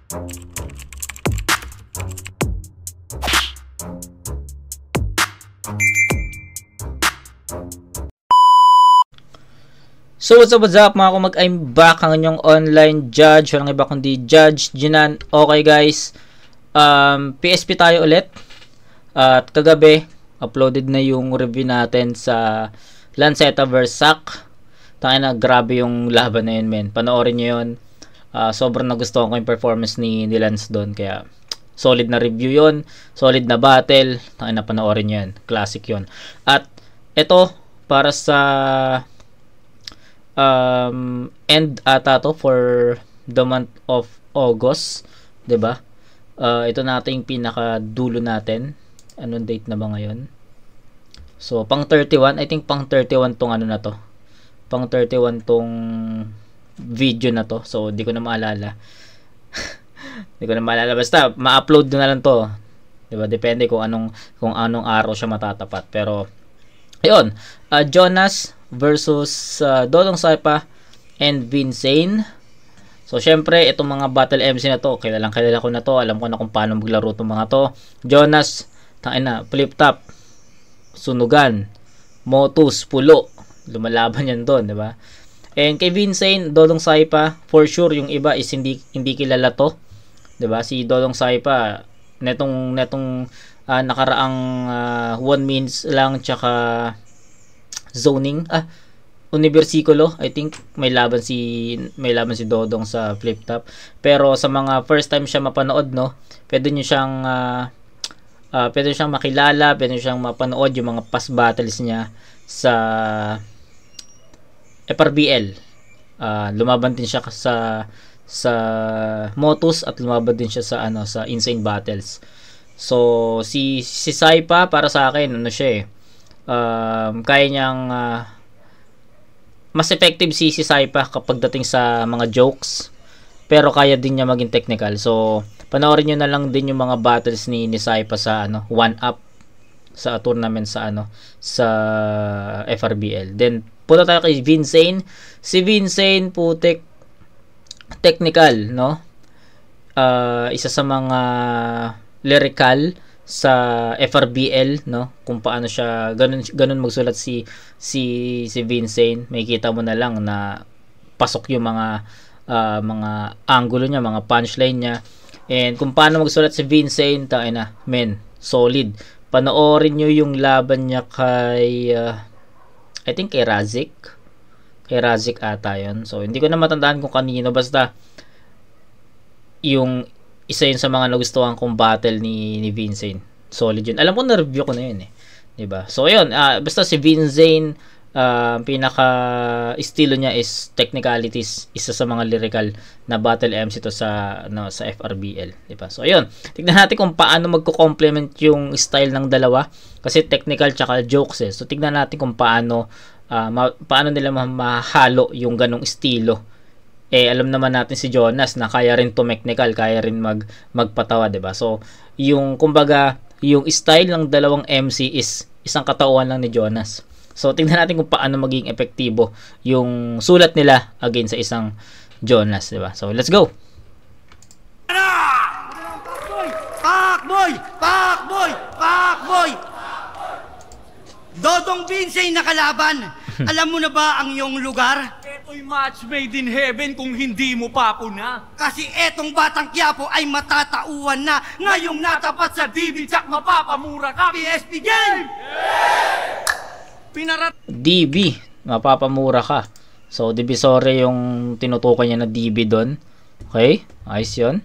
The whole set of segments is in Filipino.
So what's up mga kumag, I'm back, ang inyong online judge, walang iba kundi Judge Jinan. Okay guys, PSP tayo ulit. At kagabi, uploaded na yung review natin sa Lanceta vs Zack. Tangina, grabe yung laban na yun, men. Panoorin nyo yun. Sobrang nagustuhan ko yung performance ni Lance doon. Kaya solid na review yun, solid na battle. Tangina, panoorin nyo yun, classic yun. At ito, para sa end ata to for the month of August, 'di ba? Ito nating pinaka dulo natin. Anong date na ba ngayon? So pang 31, I think pang 31 tong ano na to. Pang 31 tong video na to. So di ko na maalala. Di ko na maalala, basta ma-upload na lang to. 'Di ba? Depende kung anong araw siya matatapat. Pero ayun, Jonas versus Dodong Saipa and Vinsane. So syempre itong mga battle MC na to, kilala ko na to, alam ko na kung paano maglaro itong mga to. Jonas, tangina, flip top, sunugan, Motus, pulo, lumalaban yan doon, di ba? And kay Vinsane, Dodong Saipa, for sure yung iba is hindi kilala to, di ba? Si Dodong Saipa netong nakaraang 1 minutes lang, tsaka zoning, Universiculo, I think may laban si Dodong sa flip top. Pero sa mga first time siya mapanood, no, pwede niyo siyang makilala, pwede niyo siyang mapanood yung mga past battles niya sa FRBL. Lumaban din siya sa Motus at lumaban din siya sa sa Insane Battles. So si Saipa, para sa akin siya kaya niyang mas effective si Saipa kapag dating sa mga jokes, pero kaya din niya maging technical. So panoorin niyo na lang din yung mga battles ni Saipa sa 1-up sa tournament sa sa FRBL. Then punta tayo kay Vinsane. Si Vinsane, putik, technical, no? Isa sa mga lyrical sa FRBL, no, kung paano siya ganun magsulat si Vinsane. Makikita mo na lang na pasok yung mga angulo niya, mga punchline niya, and kung paano magsulat si Vinsane, tangina, men, solid. Panoorin niyo yung laban niya kay I think kay Razik ata yun. So hindi ko na matandaan kung kanino, basta yung isa yun sa mga nagustuhan kong battle ni Vinsane. Solid yun. Alam ko, na-review ko na yun eh. Diba? So, yun. Basta si Vinsane, pinaka-estilo niya is technicalities. Isa sa mga lyrical na battle MC to sa FRBL. Diba? So, yun. Tignan natin kung paano magko-complement yung style ng dalawa. Kasi technical tsaka jokes eh. So, tignan natin kung paano nila mahalo yung ganong estilo. Alam naman natin si Jonas na kaya rin tumechnical, kaya rin magpatawa, 'di ba? So, yung kumbaga, yung style ng dalawang MC is isang katauhan lang ni Jonas. So, tingnan natin kung paano maging epektibo yung sulat nila against sa isang Jonas, 'di ba? So, let's go. Pakboy! Dodong Vinsane na kalaban. Alam mo na ba ang iyong lugar? Ito'y match made in heaven kung hindi mo papuna. Kasi etong batang Quiapo ay matatauhan na. Ngayong natapat sa DB, tsak mapapamura ka. PSP game! DB, mapapamura ka. So, Divisory yung tinutukoy niya na DB doon. Okay, ayos yun.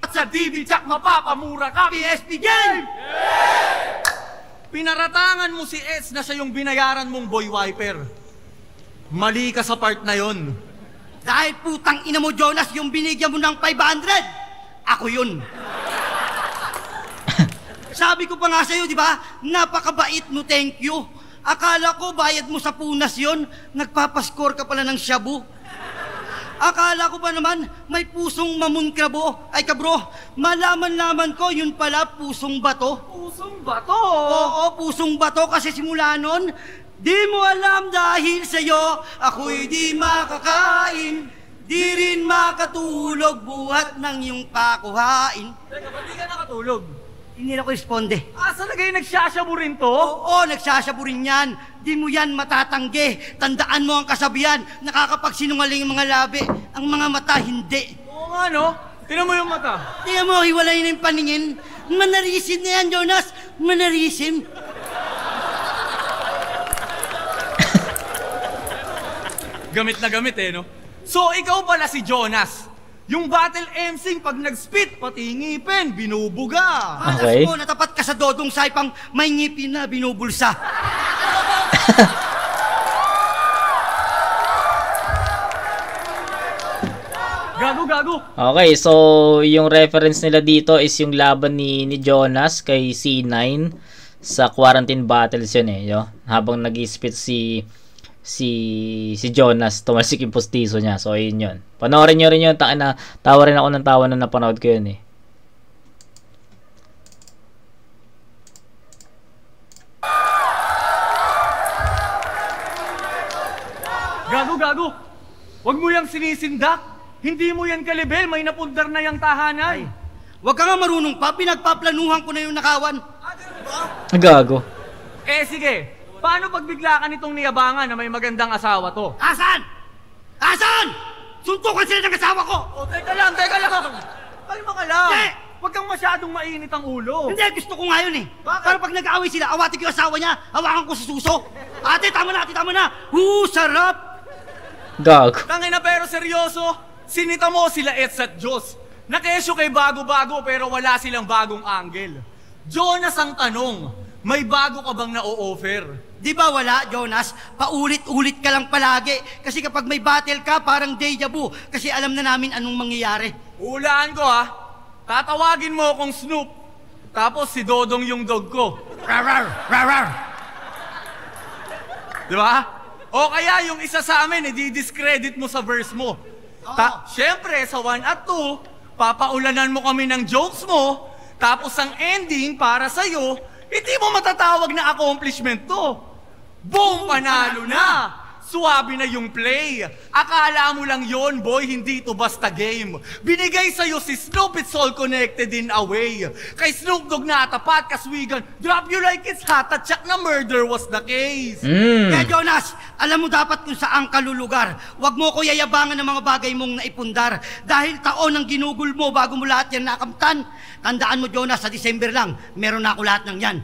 Sa DB, tsak mapapamura ka. PSP game! Pinaratangan mo si Eds na siya yung binayaran mong boy wiper. Mali ka sa part na yon. Dahil putang ina mo, Jonas, yung binigyan mo ng 500, ako yun. Sabi ko pa nga sa'yo, di ba? Napakabait mo, thank you. Akala ko bayad mo sa punas yon, nagpapascore ka pala ng shabu. Akala ko ba naman may pusong mamunkrabo? Ay kabro, malaman-laman ko yun pala pusong bato. Pusong bato? Oo, pusong bato, kasi simula nun, di mo alam dahil sa'yo, ako'y di makakain. Di rin makatulog buhat ng iyong pakuhain. Teka, ba't di ka nakatulog? Hindi na ko responde. Asa na kayo nagsasyabu rin to? Oo, nagsasabu rin yan. Di mo yan matatanggi. Tandaan mo ang kasabihan, nakakapagsinungaling ang mga labi, ang mga mata hindi. Oo nga, no? Tinan mo yung mata. Tingnan mo, hiwalay na yung paningin. Manarisin na yan, Jonas. Manarisin. Gamit na gamit eh, no? So, ikaw pala si Jonas. Yung battle emcing pag nag-spit, pati ngipin, binubuga. Okay. Malas mo, natapat ka sa dodong saipang may ngipin na binubulsa. Gago. Okay, so yung reference nila dito is yung laban ni Jonas kay C9 sa quarantine battles yun eh, yo. Habang nag-spit si Jonas, tumalsik yung pustiso niya. So ayun yun. Panoorin nyo rin yun, tawa rin ako ng tawa na napanood ko yun eh. Gago. Huwag mo yung sinisindak. Hindi mo yan kalibel, may napundar na yung tahanan. Huwag ka nga marunong pa, pinagpaplanuhan ko na yung nakawan. Gago. Eh sige, paano pag bigla ka nitong niyabangan na may magandang asawa to? Asan? Asan? Suntukan sila ng asawa ko! O, teka lang. Kalma ka lang. Hindi! Huwag kang masyadong mainit ang ulo. Hindi, gusto ko nga yun eh. Bakit? Para pag nag-aaway sila, awatin ko yung asawa niya, hawakan ko sa suso. Ate, tama na. Sarap! Gago. Tangina pero seryoso, sinita mo sila Eds at Diyos. Nakesyo kay bago-bago pero wala silang bagong angle. Jonas ang tanong, may bago ka bang na-o-offer? Di ba wala, Jonas? Paulit-ulit ka lang palagi. Kasi kapag may battle ka, parang deja vu. Kasi alam na namin anong mangyayari. Hulaan ko ha, tatawagin mo akong Snoop. Tapos si Dodong yung dog ko. Rar. Di ba? O kaya yung isa sa amin, i-discredit mo sa verse mo. Siyempre, sa 1 at 2, papaulanan mo kami ng jokes mo, tapos ang ending para sa'yo, hindi mo matatawag na accomplishment to. Boom! Panalo na! Suwabe na yung play. Akala mo lang yon, boy, hindi to basta game. Binigay sa'yo si Snoop, it's all connected in a way. Kay Snoop Dogg na tapat, kaswigan, drop you like it's hot at tsak na murder was the case. Kaya Jonas, alam mo dapat kung saan ka lulugar. Huwag mo ko yayabangan ng mga bagay mong naipundar. Dahil taon ang ginugol mo bago mo lahat yan nakamtan. Tandaan mo, Jonas, sa December lang, meron na ako lahat ng yan.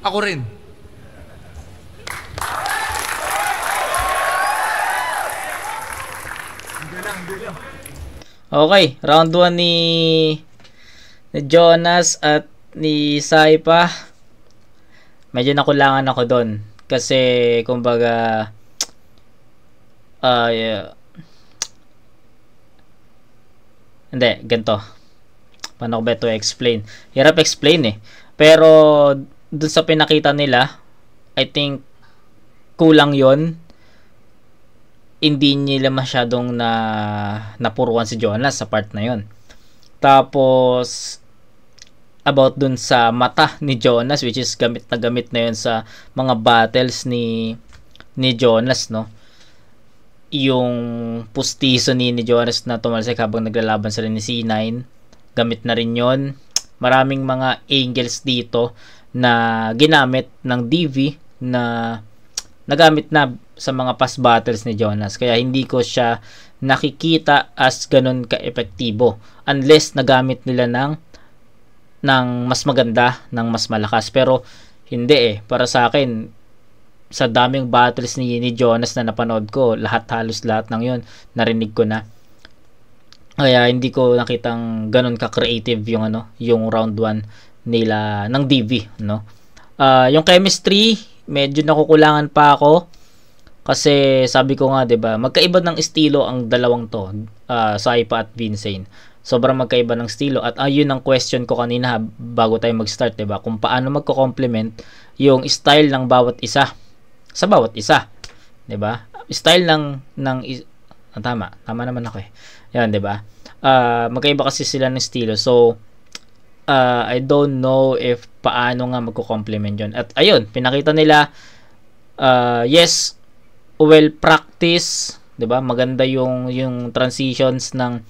Ako rin. Okay, round 1 ni Jonas at ni Saipa. Medyo nakulangan ako doon kasi kumbaga hindi, ganito. Paano ko ba ito explain? Hirap explain eh. Pero dun sa pinakita nila, I think kulang yon. Hindi nila masyadong napuruan si Jonas sa part na yon. Tapos about dun sa mata ni Jonas, which is gamit na yon sa mga battles ni Jonas, no? Yung pustiso ni Jonas na tumalsik habang naglalaban sila ni C9, gamit na rin yon. Maraming mga angles dito na ginamit ng DV na nagamit na sa mga past battles ni Jonas, kaya hindi ko siya nakikita as ganun ka-epektibo unless nagamit nila ng mas maganda, ng mas malakas. Pero hindi eh, para sa akin sa daming battles ni Jonas na napanood ko, halos lahat ng yun narinig ko na, kaya hindi ko nakitang ganun ka-creative yung round 1 nila ng DV, no? Yung chemistry medyo nakukulangan pa ako. Kasi sabi ko nga, 'di ba, magkaiba ng estilo ang dalawang to, Saipa at Vincent. Sobrang magkaiba ng estilo at ayun ang question ko kanina bago tayo mag-start, 'di ba? Kung paano magko-complement yung style ng bawat isa sa bawat isa, 'di ba? Style tama naman ako eh. 'Yan, 'di ba? Magkaiba kasi sila ng estilo. So I don't know if paano nga magko-complement 'yon. At ayun, pinakita nila yes, well practice, 'di ba? Maganda yung transitions ng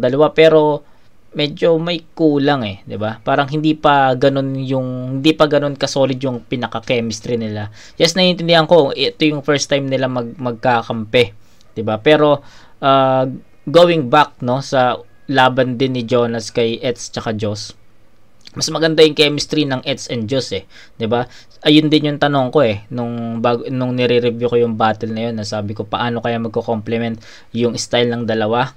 dalawa, pero medyo may kulang 'di ba? Parang hindi pa ganoon ka solid yung pinaka-chemistry nila. Yes, naiintindihan ko, ito yung first time nila magkakampi, 'di ba? Pero going back no sa laban din ni Jonas kay Eds tsaka Joss, mas maganda yung chemistry ng Eds and Joss 'di ba? Ayun din yung tanong ko nung nire-review ko yung battle na yun, nasabi ko paano kaya magko-complement yung style ng dalawa.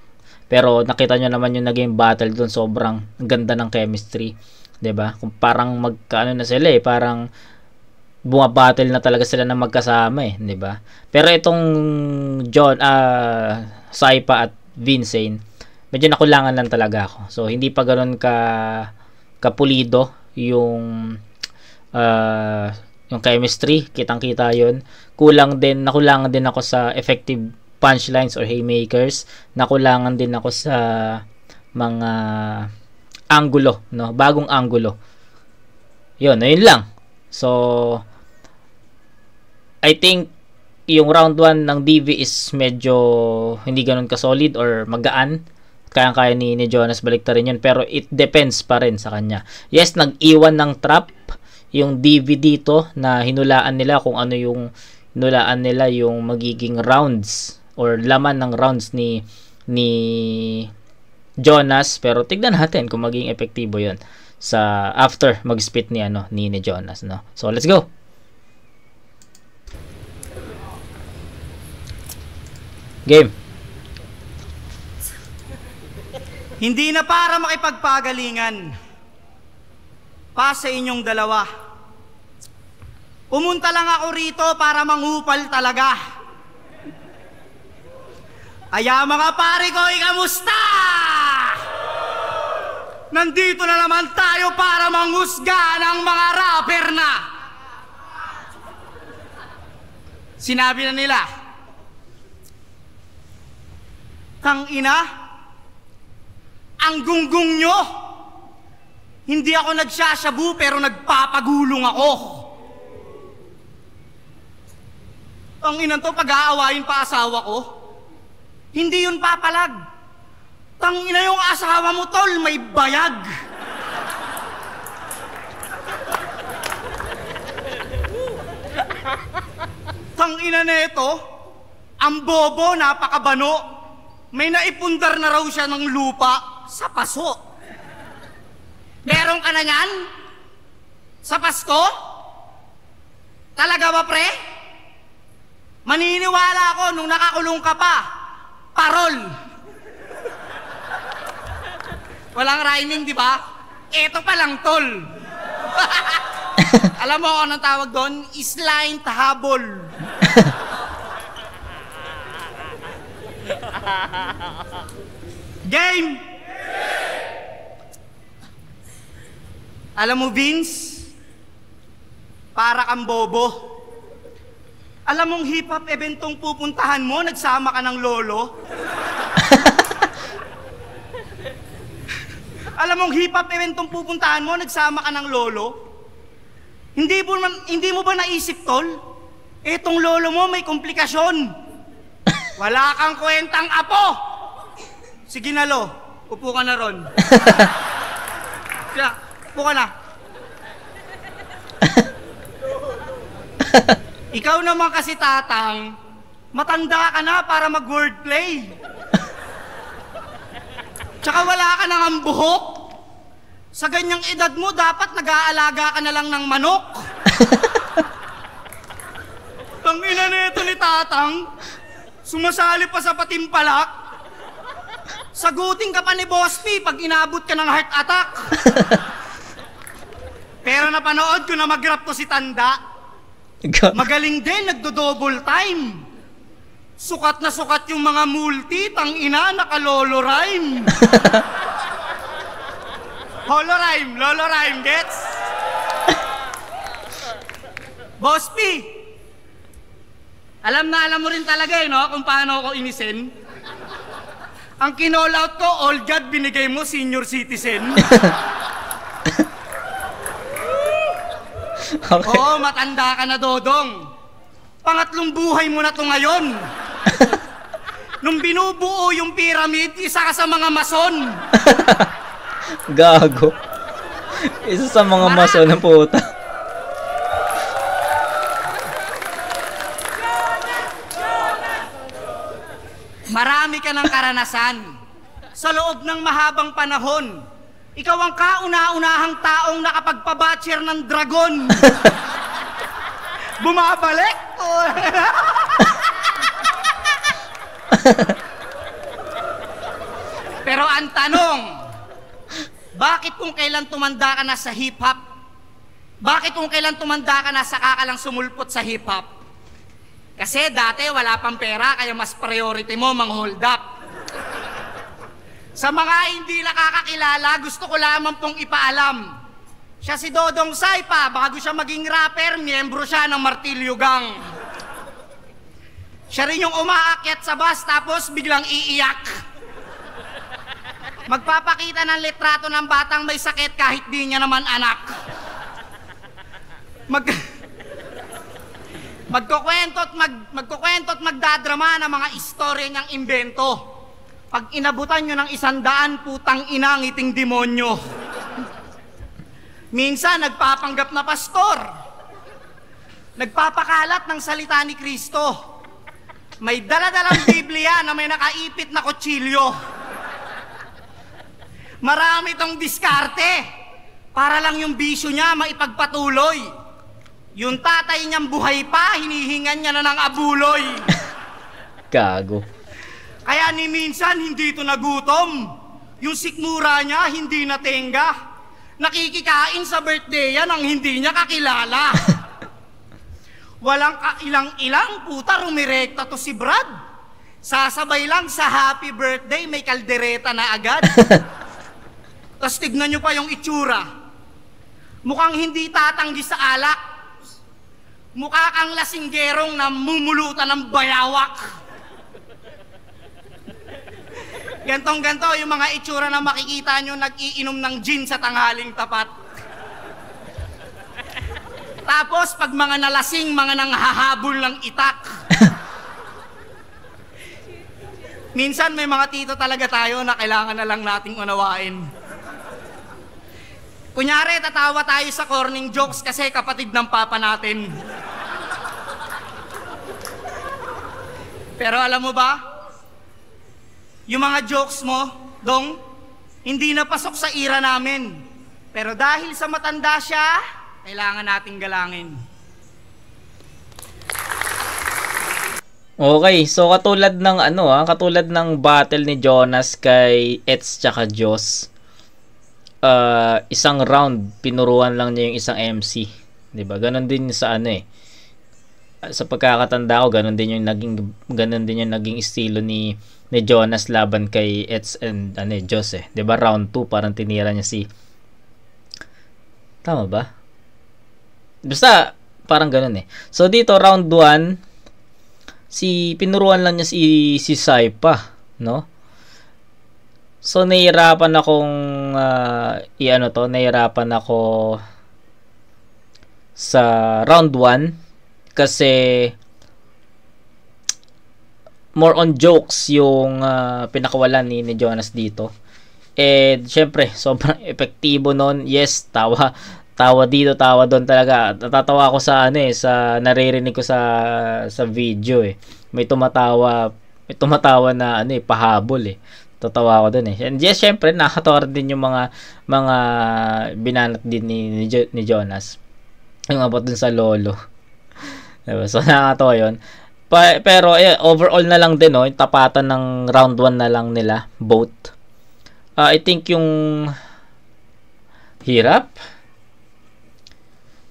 Pero nakita nyo naman yung naging battle doon, sobrang ganda ng chemistry, 'di ba? Kung parang magkaano na sila parang bumabattle na talaga sila na magkasama 'di ba? Pero itong Saipa at Vincent, medyo nakulangan lang talaga ako. So hindi pa ganoon kapulido yung chemistry, kitang-kita 'yon. Nakulangan din ako sa effective punchlines or haymakers, nakulangan din ako sa mga angulo, no? Bagong angulo. Yun lang. So, I think yung round 1 ng DV is medyo hindi ganun ka-solid or magaan. Kaya ni Jonas baliktarin yun, pero it depends pa rin sa kanya. Yes, nag-iwan ng trap yung DV dito na hinulaan nila kung ano yung magiging rounds or laman ng rounds ni Jonas, pero tignan natin kung maging epektibo 'yon sa after mag-spit ni Jonas, no. So let's go. Game. Hindi na para makipagpagalingan pa sa inyong dalawa. Pumunta lang ako rito para mangupal talaga. Aya mga pare ko, kamusta? Nandito na naman tayo para manghusga ng mga rapper na. Sinabi na nila, tangina, ang gunggong nyo, hindi ako nagsasyabu pero nagpapagulong ako. Ang inan to, pag-aawain pa asawa ko. Hindi yun papalag. Tangina yung asawa mo, tol, may bayag. Tangina na ito, ang bobo, napakabano. May naipundar na raw siya ng lupa sa paso. Meron ka na yan? Sa Pasko? Talaga ba, pre? Maniniwala ako nung nakakulong ka pa. Parol. Walang rhyming, di ba? Eto pa lang, tol. Alam mo kung anong tawag doon? Isline tahabol. Game! Alam mo, Vince, para kang bobo. Alam mong hip-hop eventong pupuntahan mo, nagsama ka ng lolo? Alam mong hip-hop eventong pupuntahan mo, nagsama ka ng lolo? Hindi mo ba naisip, tol? Etong lolo mo may komplikasyon. Wala kang kwentang apo. Sige na, lo. Upo ka na ron. Kaya, upo ka na. Ikaw naman kasi, tatang, matanda ka na para mag-wordplay. Tsaka wala ka nang ang buhok. Sa ganyang edad mo, dapat nag-aalaga ka na lang ng manok. Tangina na ito ni tatang. Sumasali pa sa patimpalak. Sagutin ka pa ni Boss P pag inabot ka ng heart attack. Pero napanood ko na mag-rap to si Tanda. Magaling din, nagdo-double time. Sukat na sukat yung mga multi, tangina, naka-lolo rhyme. Lolo rhyme, gets? Boss P, alam mo rin talaga no, kung paano ako inisin. Ang kinall out ko, all God, binigay mo senior citizen. Okay. Oo, matanda ka na, Dodong. Pangatlong buhay mo na to ngayon. Nung binubuo yung pyramid, isa ka sa mga mason. Gago. Isa sa mga maso ng puta. Marami ka ng karanasan. Sa loob ng mahabang panahon, ikaw ang kauna-unahang taong nakapagpabatcher ng dragon. Bumabalik? Pero ang tanong, bakit kung kailan tumanda ka na sa hip-hop? Bakit kung kailan tumanda ka na saka ka lang sumulpot sa hip-hop? Kasi dati wala pang pera, kaya mas priority mo mang-hold up. Sa mga hindi nakakakilala, gusto ko lamang pong ipaalam. Siya si Dodong Saipa, bago siya maging rapper, miyembro siya ng Martilyo Gang. Siya rin yung umaakyat sa bus tapos biglang iiyak. Magpapakita ng litrato ng batang may sakit kahit di niya naman anak. Magkukwento at magdadrama ng mga istorya niyang imbento. Pag inabutan nyo ng 100, putang ina ang iting demonyo. Minsan, nagpapanggap na pastor. Nagpapakalat ng salita ni Kristo. May daladalang Biblia na may nakaipit na kutsilyo. Marami tong diskarte para lang yung bisyo niya maipagpatuloy. Yung tatay niyang buhay pa, hinihingan niya na ng abuloy. Gago. Kaya ni minsan hindi ito nagutom. Yung sikmura niya hindi natenga. Nakikikain sa birthday yan ang hindi niya kakilala. Walang kailang-ilang puta rumirekta to si Brad. Sasabay lang sa happy birthday may kaldereta na agad. Tapos tignan nyo pa yung itsura. Mukhang hindi tatanggi sa alak. Mukha kang lasinggerong na mumulutan ng bayawak. Gantong-ganto yung mga itsura na makikita nyo nag-iinom ng gin sa tanghaling tapat. Tapos pag mga nalasing, mga nanghahabol ng itak. Minsan may mga tito talaga tayo na kailangan na lang nating unawain. Kunyari, tatawa tayo sa corning jokes kasi kapatid ng papa natin. Pero alam mo ba? Yung mga jokes mo, Dong, hindi na pasok sa ira namin. Pero dahil sa matanda siya, kailangan nating galangin. Okay, so katulad ng katulad ng battle ni Jonas kay Eds tsaka Joss. Isang round pinuruan lang niya yung isang MC, 'di ba? Ganon din sa sa pagkakatanda ko, ganon din yung naging estilo ni Jonas laban kay Eds and Joss 'di ba? Round 2 parang tinira niya si, tama ba? Basta parang ganon So dito round 1 pinuruan lang niya si Saipa, no? So nahihirapan akong nahihirapan ako sa round 1 kasi more on jokes yung pinakawalan ni Jonas dito. And syempre, sobrang epektibo nun. Yes, tawa dito, tawa doon talaga. Natatawa ako sa sa naririnig ko sa video May tumatawa na pahabol Tatawa ako doon And yes, syempre nakakatawa din yung mga binanat din ni Jonas. Yung about dun sa lolo. Diba? So nakakatawa yun. Pero overall na lang din yung tapatan ng round 1 na lang nila both. I think yung hirap.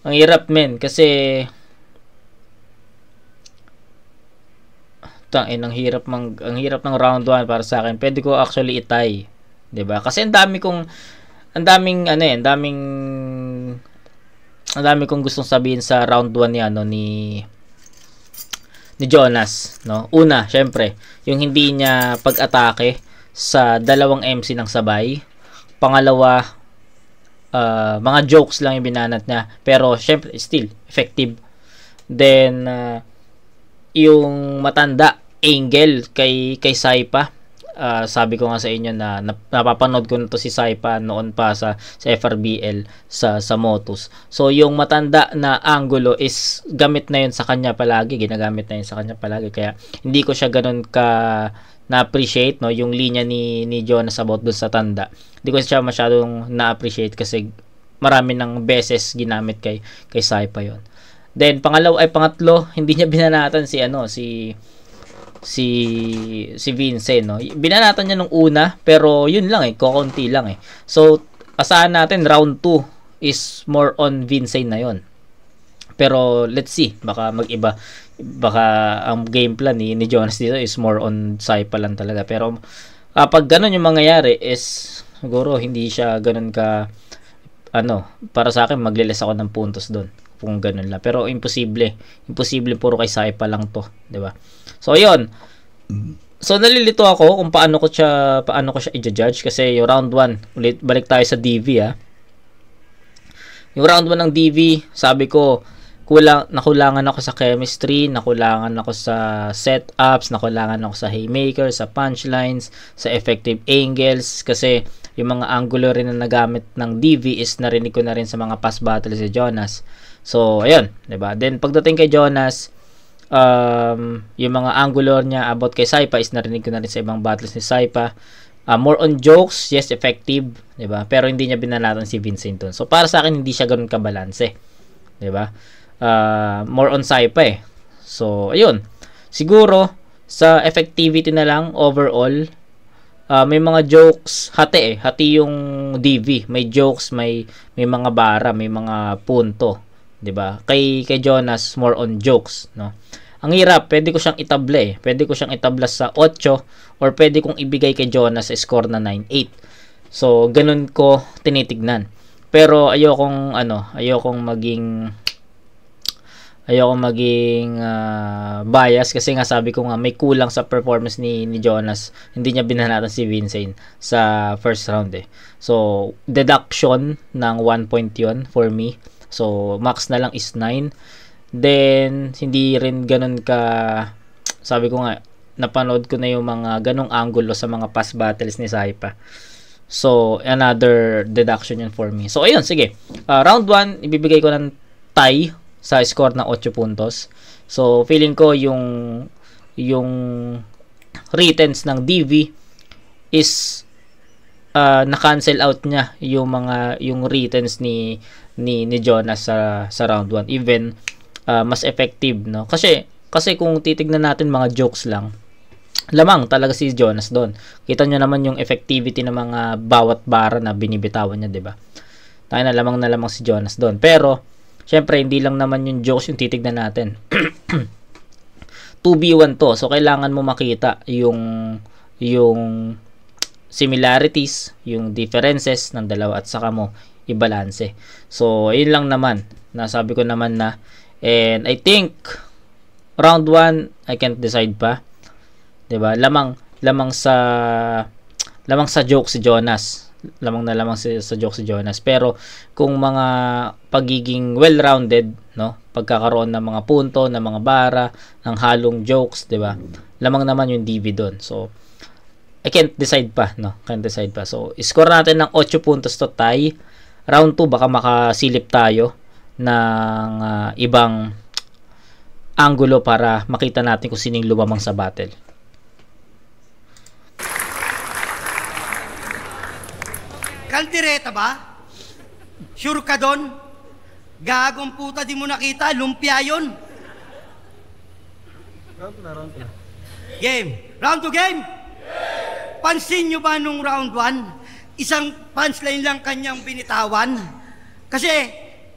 Ang hirap kasi ang hirap ng round 1 para sa akin. Pwede ko actually itay, 'di ba? Kasi ang dami kong gustong sabihin sa round 1 ni Jonas, no? Una, syempre, yung hindi niya pag-atake sa dalawang MC ng sabay. Pangalawa, mga jokes lang yung binanat niya, pero syempre still effective. Then yung matanda Angel kay Saipa. Sabi ko nga sa inyo na napapanood ko na to si Saipa noon pa sa FRBL sa Motus. So yung matanda na Angulo is gamit na yun sa kanya palagi, ginagamit na yun sa kanya palagi, kaya hindi ko siya ganun ka na-appreciate, no, yung linya ni Jonas about dun sa tanda. Hindi ko siya masyadong na-appreciate kasi marami ng beses ginamit kay Saipa yon. Then pangatlo, hindi niya binanatan si Vincent, no. Binanatan niya nung una, pero yun lang kokonti lang So asahan natin round 2 is more on Vincent na yon. Pero let's see, baka mag-iba, baka ang game plan ni Jonas dito is more on Saipa lang talaga. Pero kapag ganun yung mangyayari is siguro hindi siya ganun ka para sa akin maglilis ako ng puntos doon kung ganun lang. Pero imposible puro kay Saipa lang to, 'di ba? So ayun. So nalilito ako kung paano ko siya i-judge kasi yung round 1, ulit balik tayo sa DV Yung round 1 ng DV, sabi ko nakulangan ako sa chemistry, nakulangan ako sa setups, nakulangan ako sa haymaker, sa punchlines, sa effective angles kasi yung mga angulo rin na nagamit ng DV is narinig ko na rin sa mga past battles si Jonas. So ayun, 'di ba? Then pagdating kay Jonas, yung mga angular niya about kay Saipa is narinig ko na rin sa ibang battles ni Saipa. More on jokes, yes, effective, 'di ba? Pero hindi niya binanatan si Vincent dun. So para sa akin hindi siya ganoon kabalanse, 'di ba? More on Saipa So ayun. Siguro sa effectivity na lang overall, may mga jokes, hati yung DV, may jokes, may mga bara, may mga punto, 'di ba? Kay Jonas more on jokes, no. Ang hirap, pwede ko siyang itabla Pwede ko siyang itabla sa 8 or pwede kong ibigay kay Jonas sa score na 9-8. So, ganun ko tinitignan. Pero ayokong maging bias kasi nga sabi ko nga may kulang sa performance ni Jonas. Hindi niya binanatan si Vincent sa first round So, deduction ng 1 point 'yon for me. So, max na lang is 9. Then, hindi rin ganun ka, sabi ko nga, napanood ko na yung mga ganong angulo sa mga past battles ni Saipa. So, another deduction yun for me. So, ayun, sige. Round 1, ibibigay ko ng tie sa score ng 8 puntos. So, feeling ko yung returns ng DV is na-cancel out niya yung returns ni Jonas sa round 1. Even mas effective, no? Kasi kung titignan natin mga jokes lang, lamang talaga si Jonas doon. Kita nyo naman yung effectivity ng mga bawat bara na binibitawan niya, 'di ba? Tayo na lamang si Jonas doon. Pero syempre hindi lang naman yung jokes yung titignan natin. 2v1 to. So kailangan mo makita yung similarities, yung differences ng dalawa at saka mo i-balance. So ayun lang naman. Nasabi ko naman na. And I think round 1 I can't decide pa. 'Di ba? Lamang sa joke si Jonas. Lamang sa joke si Jonas. Pero kung mga pagiging well-rounded, no? Pagkakaroon ng mga punto, ng mga bara, ng halong jokes, 'di ba? Lamang naman yung DV doon. So I can't decide pa, no? Can't decide pa. So score natin ng 8 puntos to tie. Round 2 baka makasilip tayo ng ibang angulo para makita natin kung sino yung lumamang sa battle. Kaldereta ba? Sure ka doon? Gagong puta, di mo nakita, lumpia yun. Game. Round 2 game? Pansin nyo ba nung round 1? Isang punchline lang kanyang binitawan. Kasi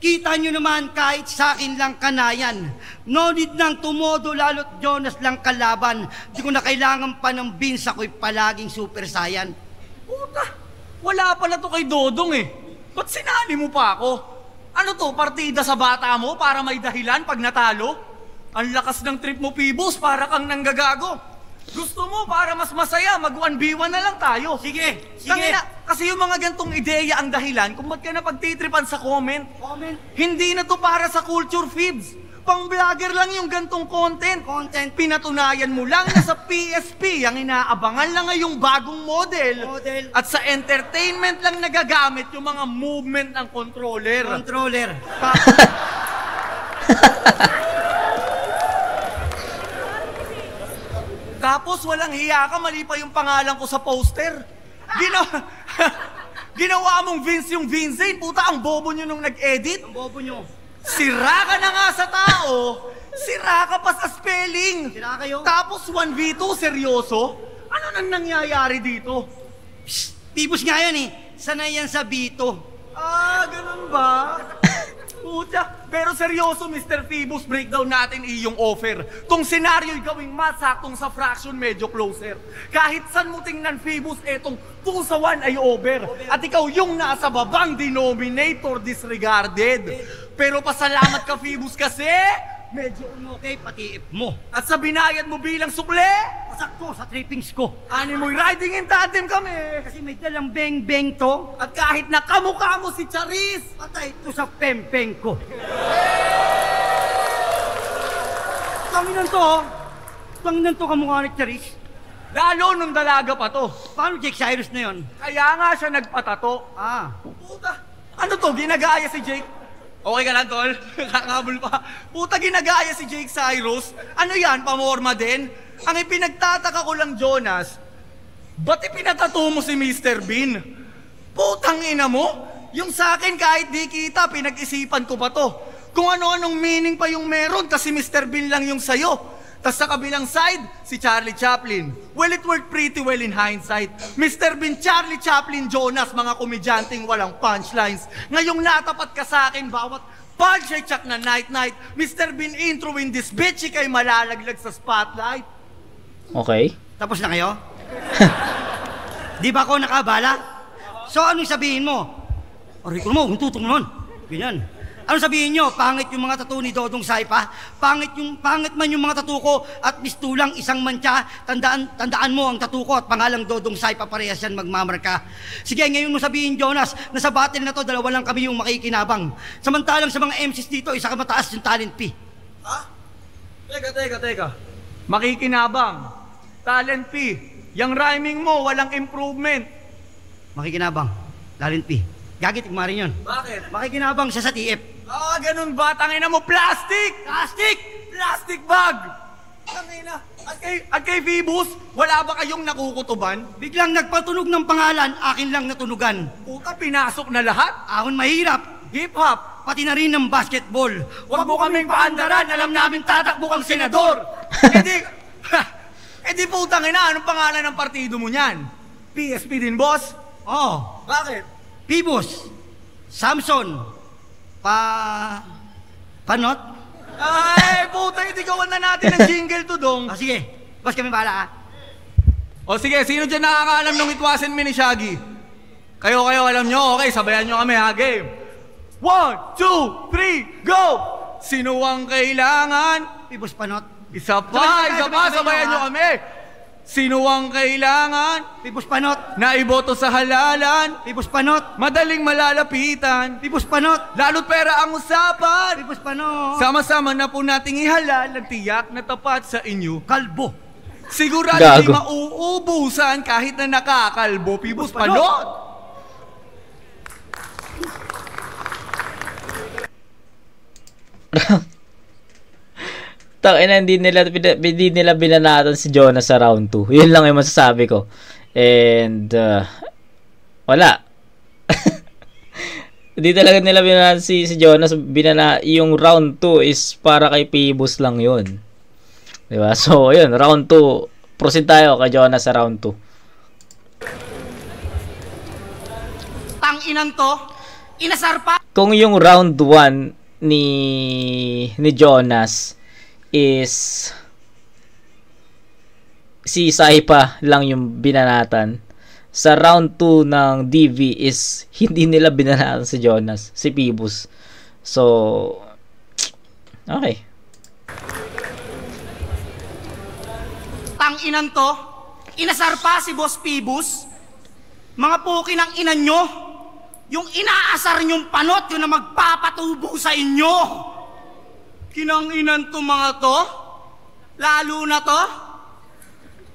kita nyo naman kahit sa akin lang kanayan. No need nang tumodo lalo't Jonas lang kalaban. Di ko na kailangan pa ng Vince, ako'y palaging super saiyan. Puta, wala pala to kay Dodong Ba't sinali mo pa ako? Ano to, partida sa bata mo para may dahilan pag natalo? Ang lakas ng trip mo, Pibos, para kang nanggagago. Gusto mo para mas masaya, mag-1v1 na lang tayo. Sige. Tangina, kasi yung mga gantong ideya ang dahilan kung ba't ka na pagtitripan sa comment. Hindi na to para sa culture feeds. Pang-vlogger lang yung gantong content. Pinatunayan mo lang na sa PSP, ang inaabangan lang ay yung bagong model. At sa entertainment lang nagagamit yung mga movement ng controller. Tapos walang hiya ka, mali pa yung pangalan ko sa poster. Ginawa mong Vince yung Vincent. Puta, ang bobo nyo nung nag-edit. Ang bobo nyo. Sira ka na nga sa tao, sira ka pa sa spelling. Sira kayo. Tapos 1v2, seryoso? Ano nang nangyayari dito? Pibus nga yan eh. Sanay yan sa Bito. Ah, ganun ba? Puta, pero seryoso, Mr. Phoebus, breakdown natin iyong offer. Kung senaryo'y gawing math, saktong sa fraction, medyo closer. Kahit saan mo tingnan, Phoebus, etong 2 sa 1 ay over. At ikaw yung nasa babang denominator, disregarded. Pero pasalamat ka, Phoebus, kasi Medyo umokay pati if mo. at sa binayad mo bilang sukle, Sakto sa trippings ko. ani mo'y riding in tandem kami. Kasi may dalang beng-beng to. At kahit na kamukha mo si Charis, Patay to sa pempeng ko. Tanginan to, oh. Tanginan to kamukha ni Charis. lalo nung dalaga pa to. Paano Jake Cyrus na yon? Kaya nga siya nagpatato. Ah, Puta, ano to, ginagaya si Jake? Okay ka lang, tol? Kakabol pa. Puta, ginagaya si Jake Cyrus. Ano yan, pamorma din? Ang ipinagtataka ko lang, Jonas, ba't ipinatato mo si Mr. Bean? Putang ina mo? Yung sa akin, kahit di kita, pinag-isipan ko pa to. Kung ano-anong meaning pa yung meron, kasi Mr. Bean lang yung sayo. Tas sa kabilang side, si Charlie Chaplin. Well, it worked pretty well in hindsight. Mr. Bean, Charlie Chaplin, Jonas, mga komedyanteng walang punchlines. Ngayong natapat ka sa akin, bawat punch ay tsak na night-night. Mr. Bean, intro in this bitch, ikay malalaglag sa spotlight. Okay. tapos na kayo? Di ba ako nakabala? So anong sabihin mo? Aray ko mo, huntutong nun. Ganyan. Anong sabihin nyo? Pangit yung mga tattoo ni Dodong Saipa? Pangit man yung mga tattoo ko at mistulang isang mantsa. Tandaan mo ang tattoo ko at pangalang Dodong Saipa, parehas yan magmamarka. Sige, ngayon mo sabihin, Jonas, na sa battle na to, dalawa lang kami yung makikinabang. Samantalang sa mga MCs dito, isa ka mataas yung talent P. Ha? Teka. Makikinabang. Talent P. Yung rhyming mo, walang improvement. Makikinabang. Talent P. Gagit, rin yun. Bakit? Makikinabang siya sa TF. Ah, ganun ba? Tangina mo, plastic! Plastic! Plastic bag! Tangina. At kay Phoebus, wala ba kayong nakukutuban? Biglang nagpatunog ng pangalan, akin lang natunugan. Puta, pinasok na lahat. Ahon mahirap, Hip-hop. pati na rin ng basketball. Huwag mo kaming paandaran, alam namin tatakbo kang senador. edi putang ina, anong pangalan ng partido mo niyan? PSP din, boss? Oh, Bakit? Pibus, Samson, Panot? Ay, puta, hindi gawan na natin ng jingle to, dong. Ah, sige, bas kami bahala ah. O sige, sino dyan nakakaalam nung It Wasn't Me ni Shaggy? Kayo, alam nyo? Okay, sabayan nyo kami ha, game. 1, 2, 3, go! Sino ang kailangan? Pibus Panot. Isa pa, sabayan nyo kami. Sino ang kailangan? Pibus Panot. Na iboto sa halalan? Pibus Panot. Madaling malalapitan? Pibus Panot. Lalo't pera ang usapan? Pibus Panot. Sama-sama na po nating ihalal ang tiyak na tapat sa inyo. Kalbo. Sigurado Gago. di mauubusan kahit na nakakalbo. Pibus Panot! Tangina, hindi nila binanatan si Jonas sa round 2. Yun lang yung masasabi ko. And wala. Hindi talaga nila binanatan si Jonas. Yung round 2 is para kay Phoebus lang yun. Diba? So, yun, round 2. Proceed tayo kay Jonas sa round 2. Tanginan to. Inasar pa. Kung yung round 1 ni Jonas is si Saipa lang yung binanatan, sa round 2 ng DV is hindi nila binanatan si Jonas, si Phoebus. So okay. Tanginan to. Inasar pa si Boss Pibus. Mga puki ng inan nyo. Yung inaasar nyong panot, yun na magpapatubo sa inyo. Kinanginan to mga to? Lalo na to?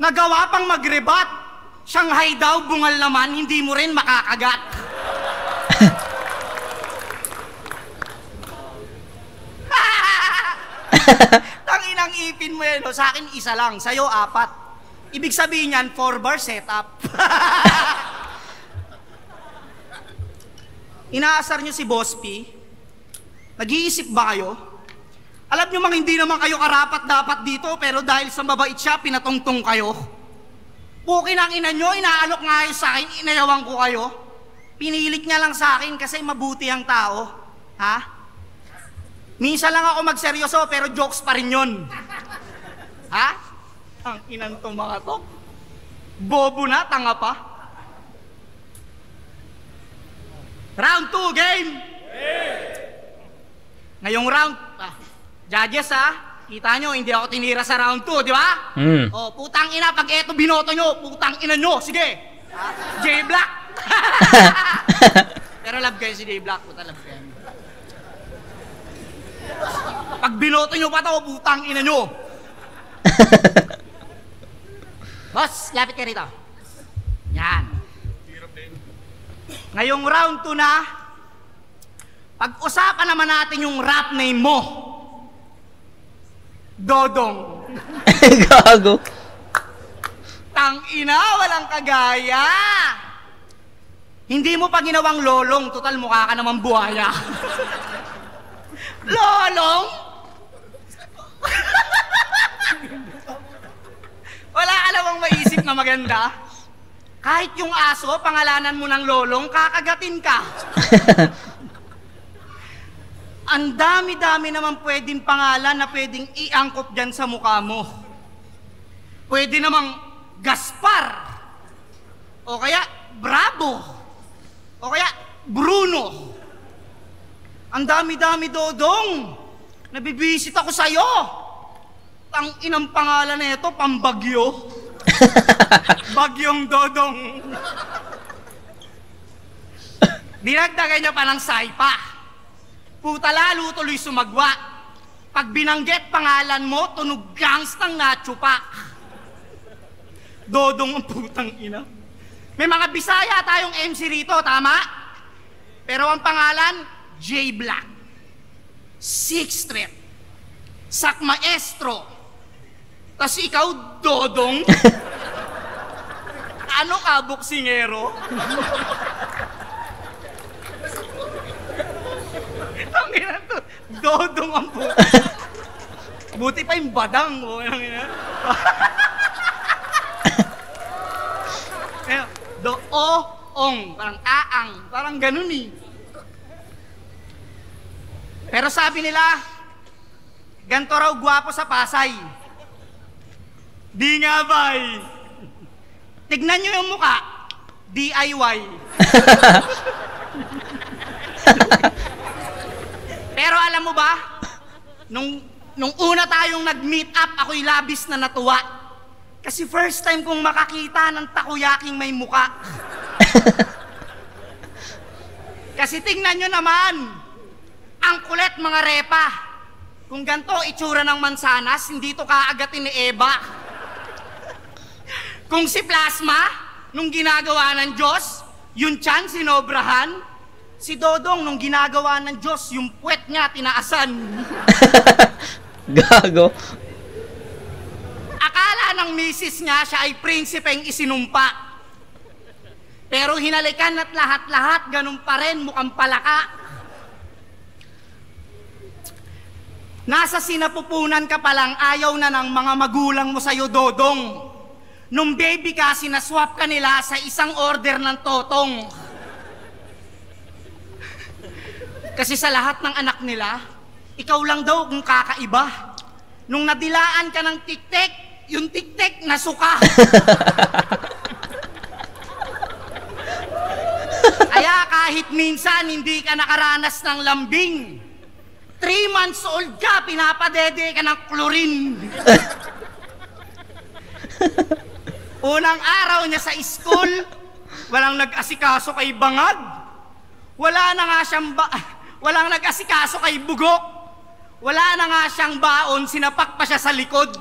Nagawa pang magrebat. Shanghai daw, bungal naman, hindi mo rin makakagat. Tanginang ipin mo yan, no? Sa akin isa lang, sa'yo 4. Ibig sabihin yan, 4-bar setup. Inaasar nyo si Boss P? Nag-iisip ba kayo? Alam nyo mang hindi naman kayo karapat-dapat dito, pero dahil sa mabait siya, pinatungtong kayo. Pukin ang ina nyo, inaalok nga kayo sa akin, inayawan ko kayo. Pinilit niya lang sa akin kasi mabuti ang tao. Ha? Minsan lang ako magseryoso, pero jokes pa rin yun. Ha? Ang inan to mga to. Bobo na, tanga pa. Round 2, game! Ngayong round, judges kita nyo, hindi ako tinira sa round 2, di ba? O, putang ina, pag eto binoto nyo, putang ina nyo, sige! J-Black! Pero love kayo si J-Black, puta love kayo. Pag binoto nyo pa to, putang ina nyo! Boss, lapit ka rito. Yan. Ngayong round 2 na, pag-usapan naman natin yung rap name mo. Dodong. Gago. Tangina, walang kagaya. Hindi mo pa ginawang lolong, total mukha ka naman buhaya. Lolong? Wala ka namang maisip na maganda. Kahit yung aso, pangalanan mo ng lolong, kakagatin ka. Ang dami-dami naman pwedeng pangalan na pwedeng iangkop dyan sa mukha mo. Pwede namang Gaspar. O kaya Bravo. O kaya Bruno. Ang dami-dami, Dodong. Nabibisit ako sa'yo. Ang inang pangalan na ito, Pambagyo. Bagyong Dodong. Dinagdagan niya pa ng saipa. Puta lalo tuloy sumagwa. Pag binanggit pangalan mo, tunog gangstang natsupa. Dodong ang putang ina. May mga Bisaya tayong MC rito, tama? Pero ang pangalan, J-Black. Sixth Street. Sak Maestro. Tas ikaw, Dodong? Ano ka, boksingero? Ang ina to, Dodong ang puta. Buti pa yung badang mo. Do-o-ong, parang aang, parang ganun eh. Pero sabi nila, ganito raw gwapo sa Pasay. Di nga ba eh. Tignan nyo yung mukha, DIY. Pero alam mo ba, nung una tayong nag-meet up, ako'y labis na natuwa. Kasi first time kong makakita ng takoyaking may muka. Kasi tingnan nyo naman, ang kulit mga repa. Kung ganito itsura ng mansanas, hindi to kaagatin ni Eva. Kung si Plasma, nung ginagawa ng Diyos, yung tiyan sinobrahan, si Dodong nung ginagawa ng Diyos, yung puwet niya tinaasan. Gago. Akala ng misis niya siya ay prinsipeng isinumpa. Pero hinalikan at lahat-lahat, ganun pa rin, mukhang palaka. Nasa sinapupunan ka palang, ayaw na ng mga magulang mo sa'yo, Dodong. Nung baby ka, sinaswap ka nila sa isang order ng totong. Kasi sa lahat ng anak nila, ikaw lang daw kung kakaiba. Nung nadilaan ka ng tik-tik, yung tik-tik nasuka. Kaya kahit minsan hindi ka nakaranas ng lambing, 3 months old ka, pinapadede ka ng chlorine. Unang araw niya sa school, walang nag-asikaso kay Bangag. Walang nag-asikaso kay Bugok. Wala na nga siyang baon, sinapak pa siya sa likod.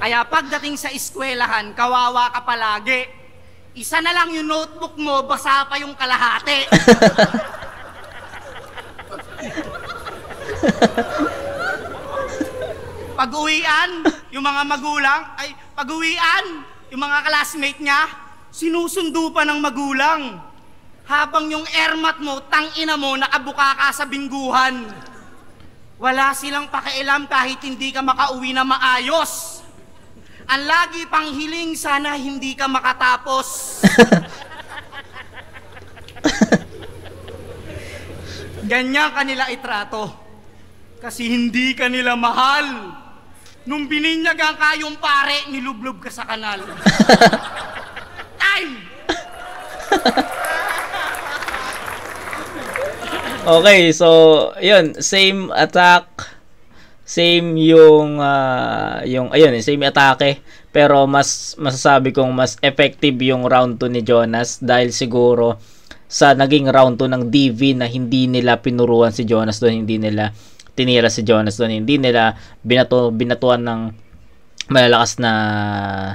Kaya pagdating sa eskwelahan, kawawa ka palagi. Isa na lang yung notebook mo, basa pa yung kalahati. Pag-uwian, yung mga magulang, pag-uwian, yung mga classmate niya, sinusundo pa ng magulang. Habang yung airmat mo, tangina mo, nakabuka ka sa bingguhan. Wala silang pakialam kahit hindi ka makauwi na maayos. Ang lagi pang hiling, sana hindi ka makatapos. Ganyan kanila itrato. Kasi hindi ka nila mahal. Nung bininyagan ka yung pare, nilublob ka sa kanal. Time! Okay, so, yun, same attack, same yung same atake, pero mas masasabi kong mas effective yung round 2 ni Jonas dahil siguro sa naging round 2 ng DV na hindi nila pinuruan si Jonas doon, hindi nila tinira si Jonas doon, hindi nila binatuan ng malalakas na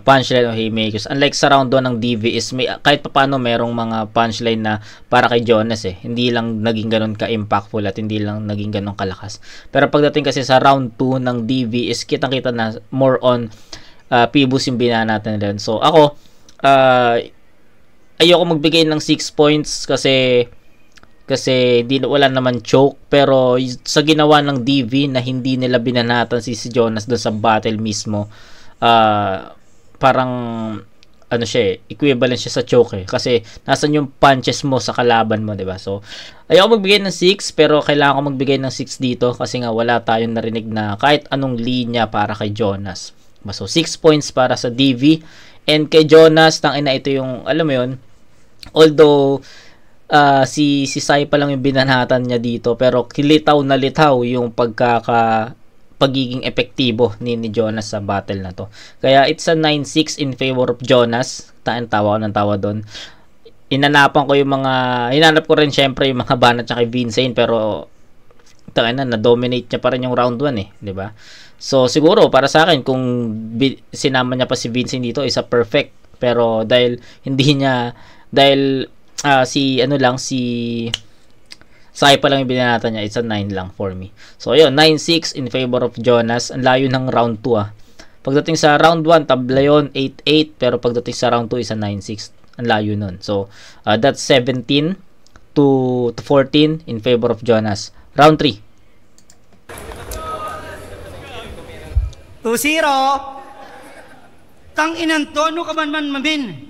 punchline o haymakers. Unlike sa round 2 ng DV is may, kahit papaano merong mga punchline na para kay Jonas hindi lang naging ganun ka-impactful at hindi lang naging ganun kalakas. Pero pagdating kasi sa round 2 ng DV is kitang-kita na more on Pibus yung binana natin din. So ako ayoko magbigay ng 6 points kasi wala naman choke, pero sa ginawa ng DV na hindi nila binanatan si Jonas doon sa battle mismo, parang ano siya equivalent siya sa choke kasi nasan yung punches mo sa kalaban mo, 'di ba? So ayoko magbigay ng 6 pero kailangan ko magbigay ng 6 dito kasi nga wala tayong narinig na kahit anong linya para kay Jonas. So 6 points para sa DV, and kay Jonas tangina ito yung alam mo yun, although si Sai pa lang yung binanatan niya dito, pero kilitaw na litaw yung pagiging epektibo ni Jonas sa battle na to. Kaya it's a 9-6 in favor of Jonas. Tawa ko ng tawa doon. Hinanap ko rin syempre yung mga banat niya kay Vincent, pero na-dominate niya pa rin yung round 1 'di ba? So siguro para sa akin kung sinama niya pa si Vincent dito is a perfect, pero dahil si Sai pa lang yung binanata niya, it's a 9 lang for me. So ayun, 9-6 in favor of Jonas. Ang layo ng round 2 Pagdating sa round 1, tabla yun, 8-8, pero pagdating sa round 2 is a 9-6. Ang layo nun. So that's 17 to 14 in favor of Jonas. Round 3. 2-0. Tang-inan to, ano ka man mamin?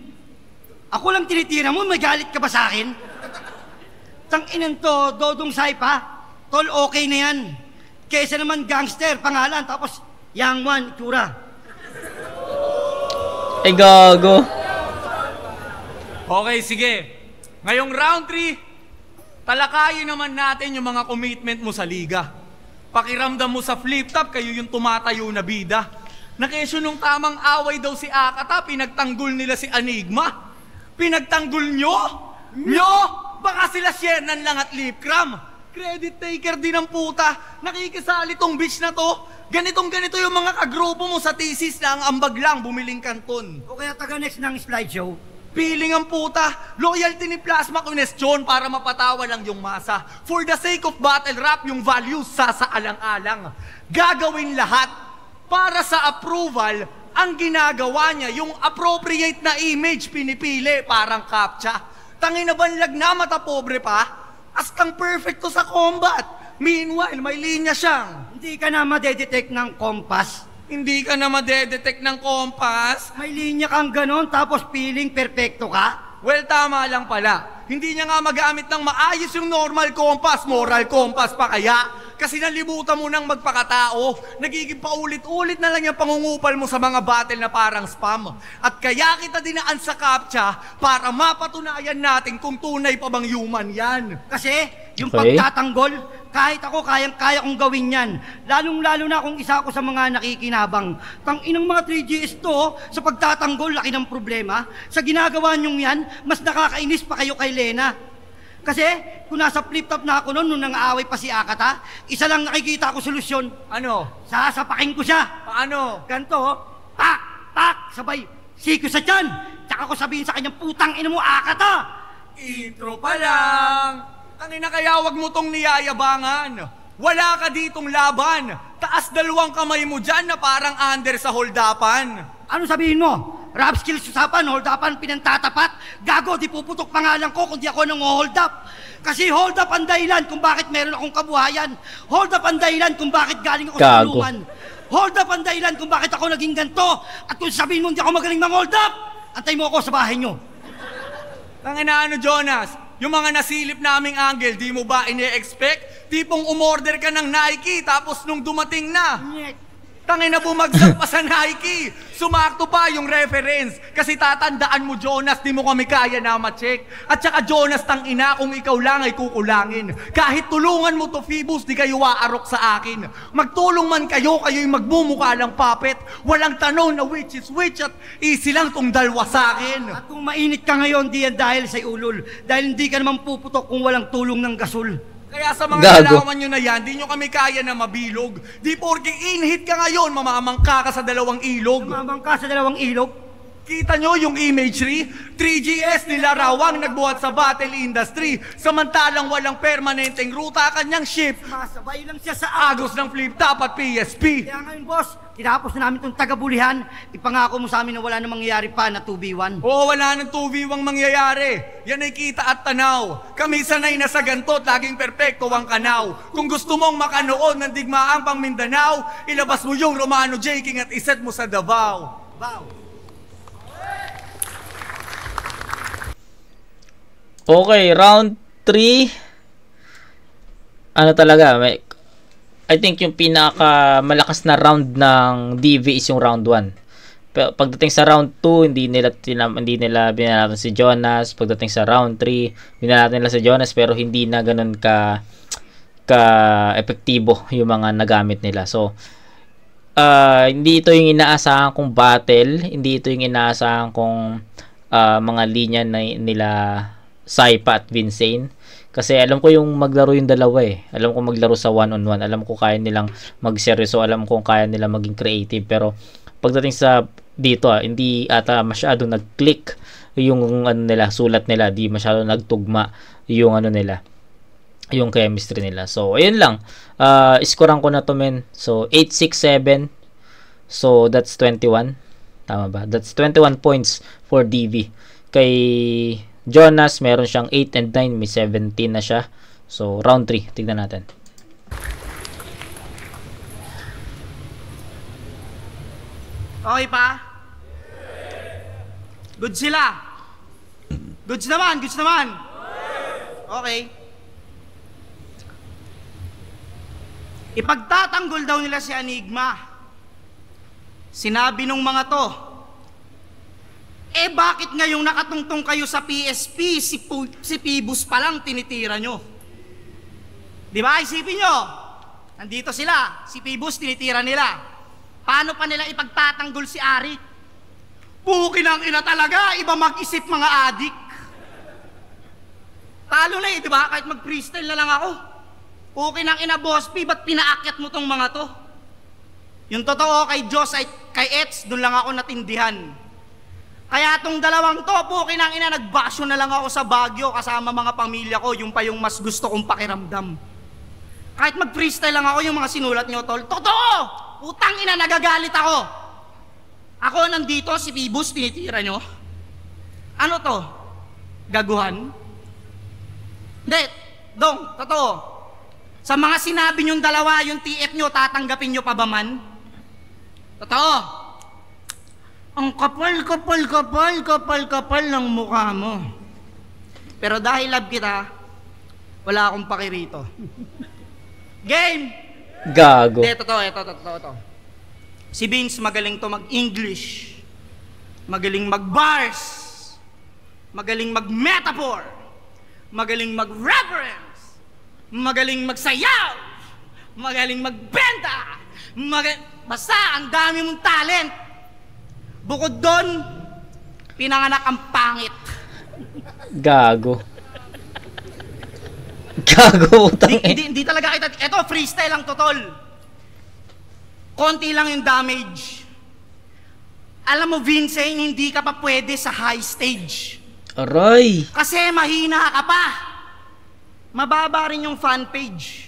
Ako lang tinitira mo, may galit ka ba sa akin? Tang-inan to, Dodong Sai pa. Tol, okay na yan. Kesa naman gangster, pangalan, tapos young one, itsura. Ay, gago. Okay, sige. Ngayong round 3, talakayin naman natin yung mga commitment mo sa liga. Pakiramdam mo sa flip top, kayo yung tumatayo na bida. Nakesyo nung tamang away daw si Akata, pinagtanggol nila si Enigma. Pinagtanggol nyo? Nyo? Baka sila Shernan lang at Lipcram. Credit taker din ang puta. Nakikisali tong bitch na to. Ganitong-ganito yung mga kagrupo mo sa thesis na ang ambag lang bumiling kanton. O kaya taga next ng slideshow. Piling ang puta. Loyalty ni Plasma Question para mapatawa lang yung masa. For the sake of battle rap, yung values sasaalang-alang. Gagawin lahat para sa approval. Ang ginagawa niya, yung appropriate na image pinipili, parang captcha. Tangin na banlag na, mata pobre pa. Astang perfecto sa combat. Meanwhile, may linya siyang. Hindi ka na madedetect ng kompas. Hindi ka na madedetect ng kompas. May linya kang ganon, tapos feeling perfecto ka? Well, tama lang pala. Hindi niya nga magamit ng maayos yung normal kompas, moral kompas pa kaya. Kasi nalimutan mo nang magpakatao. Nagiging paulit-ulit na lang yung pangungupal mo sa mga battle na parang spam. At kaya kita dinaan sa captcha para mapatunayan natin kung tunay pa bang human yan. Kasi yung pagtatanggol, kahit ako kaya kong gawin yan. Lalong-lalo na kung isa ako sa mga nakikinabang. Tang-inang mga 3GS to, sa pagtatanggol, laki ng problema. Sa ginagawa nyong yan, mas nakakainis pa kayo kay Lena. Kasi kung nasa flip-top na ako noon, nung nang-aaway pa si Akata, isa lang nakikita ko solusyon. Ano? Sasapakin ko siya. Paano? Ganto, oh. Tak, tak, sabay, siko sa tiyan. Tsaka ko sabihin sa kanyang putang ina mo, Akata. Intro pa lang. Tangina kaya wag mo tong niyayabangan. Wala ka ditong laban. Taas dalawang kamay mo dyan na parang under sa holdapan. Ano sabihin mo? Rap skills usapan, hold upan, pinantatapat. Gago, di puputok pangalan ko kundi ako nang hold up. Kasi hold up ang dahilan kung bakit meron akong kabuhayan. Hold up ang dahilan kung bakit galing ako sa tulungan. Hold up ang dahilan kung bakit ako naging ganto. At kung sabihin mo hindi ako magaling mang-hold up, antay mo ako sa bahay nyo. Tangina ano, Jonas? Yung mga nasilip naming angle, di mo ba ine-expect? Tipong umorder ka ng Nike tapos nung dumating na. Tangina bumagsak pa sa Nike. Sumakto pa yung reference. Kasi tatandaan mo, Jonas, di mo kami kaya na ma-check. At saka, Jonas, tangina, kung ikaw lang ay kukulangin. Kahit tulungan mo to, Phoebus, di kayo waarok sa akin. Magtulong man kayo, kayo'y magmumukha lang puppet. Walang tanong na which is which at easy lang tong dalwa sa akin. At kung mainit ka ngayon, di yan dahil sa ulol. Dahil hindi ka naman puputok kung walang tulong ng gasol. Kaya sa mga nalaman nyo na yan, di nyo kami kaya na mabilog. Di porke in-hit ka ngayon, mamamangka ka sa dalawang ilog. Mamamangka sa dalawang ilog? Kita nyo yung imagery? 3GS nila rawang nagbuhat sa battle industry. Samantalang walang permanenteng ruta kanyang ship. Masabay lang siya sa Agos ng flip top at PSP. Kaya ngayon, boss, tinapos na namin itong tagabulihan. Ipangako mo sa amin na wala nang mangyayari pa na 2v1. Oo, wala nang 2v1 mangyayari. Yan ay kita at tanaw. Kami sanay na sa gantot, laging perpekto ang kanaw. Kung gusto mong makanood ng digmaang pang Mindanao, ilabas mo yung Romano J. King at iset mo sa Davao. Wow. Okay, round 3. Ano talaga, I think yung pinaka malakas na round ng DV is yung round 1. Pero pagdating sa round 2, hindi nila binalatan si Jonas. Pagdating sa round 3, binalatan nila si Jonas pero hindi na ganoon ka epektibo yung mga nagamit nila. So hindi ito yung inaasahan kong battle, hindi ito yung inaasahan kong mga linya nila Saipa at Vincent. Kasi alam ko yung maglaro yung dalawa eh. Alam ko maglaro sa one-on-one. Alam ko kaya nilang magseryoso. Alam ko kaya nilang maging creative. Pero pagdating sa dito hindi ata masyado nag-click yung ano nila, sulat nila. Di masyado nagtugma yung ano nila, yung chemistry nila. So, ayun lang. Scorean ko na to, men. So, 8-6-7. So, that's 21. Tama ba? That's 21 points for DV. Kay Jonas, meron siyang 8 and 9. May 17 na siya. So, round 3. Tignan natin. Okay pa? Good sila? Goods naman, goods naman. Okay. Ipagtatanggol daw nila si Enigma. Sinabi nung mga to, bakit ngayong nakatungtong kayo sa PSP, si Phoebus pa lang tinitira nyo? Di ba? Isipin nyo, nandito sila, si Phoebus tinitira nila. Paano pa nila ipagtatanggol si Arik? Bukin ang ina talaga, iba mag-isip mga adik. Talo na di ba? Kahit mag-freestyle na lang ako. Bukin ang ina, Boss P, ba't pinaakyat mo tong mga to? Yung totoo kay Diyos ay kay Eds, doon lang ako natindihan. Kaya tong dalawang to, pukin ang ina, nagbasyo na lang ako sa Baguio kasama mga pamilya ko, yung pa yung mas gusto kong pakiramdam. Kahit mag-freestyle lang ako, yung mga sinulat nyo, tol, totoo! Utang ina, nagagalit ako. Ako nandito, si Phoebus, tinitira nyo. Ano to? Gaguhan? Hindi, dong, totoo. Sa mga sinabi nyong dalawa, yung TF nyo, tatanggapin nyo pa ba man? Totoo. Ang kapal ng mukha mo. Pero dahil love kita, wala akong pakirito. Game! Gago. Ito. Si Vince magaling to mag-English. Magaling mag-bars. Magaling mag-metaphor. Magaling mag-reference. Magaling magsayaw. Magaling magbenta. Basta, ang dami mong talent. Bukod doon, pinanganak ang pangit. Gago. Gago, utang eh. Hindi talaga kita. Ito, freestyle lang to, tol. Konti lang yung damage. Alam mo, Vincent, hindi ka pa pwede sa high stage. Aray. Kasi mahina ka pa. Mababa rin yung fan page.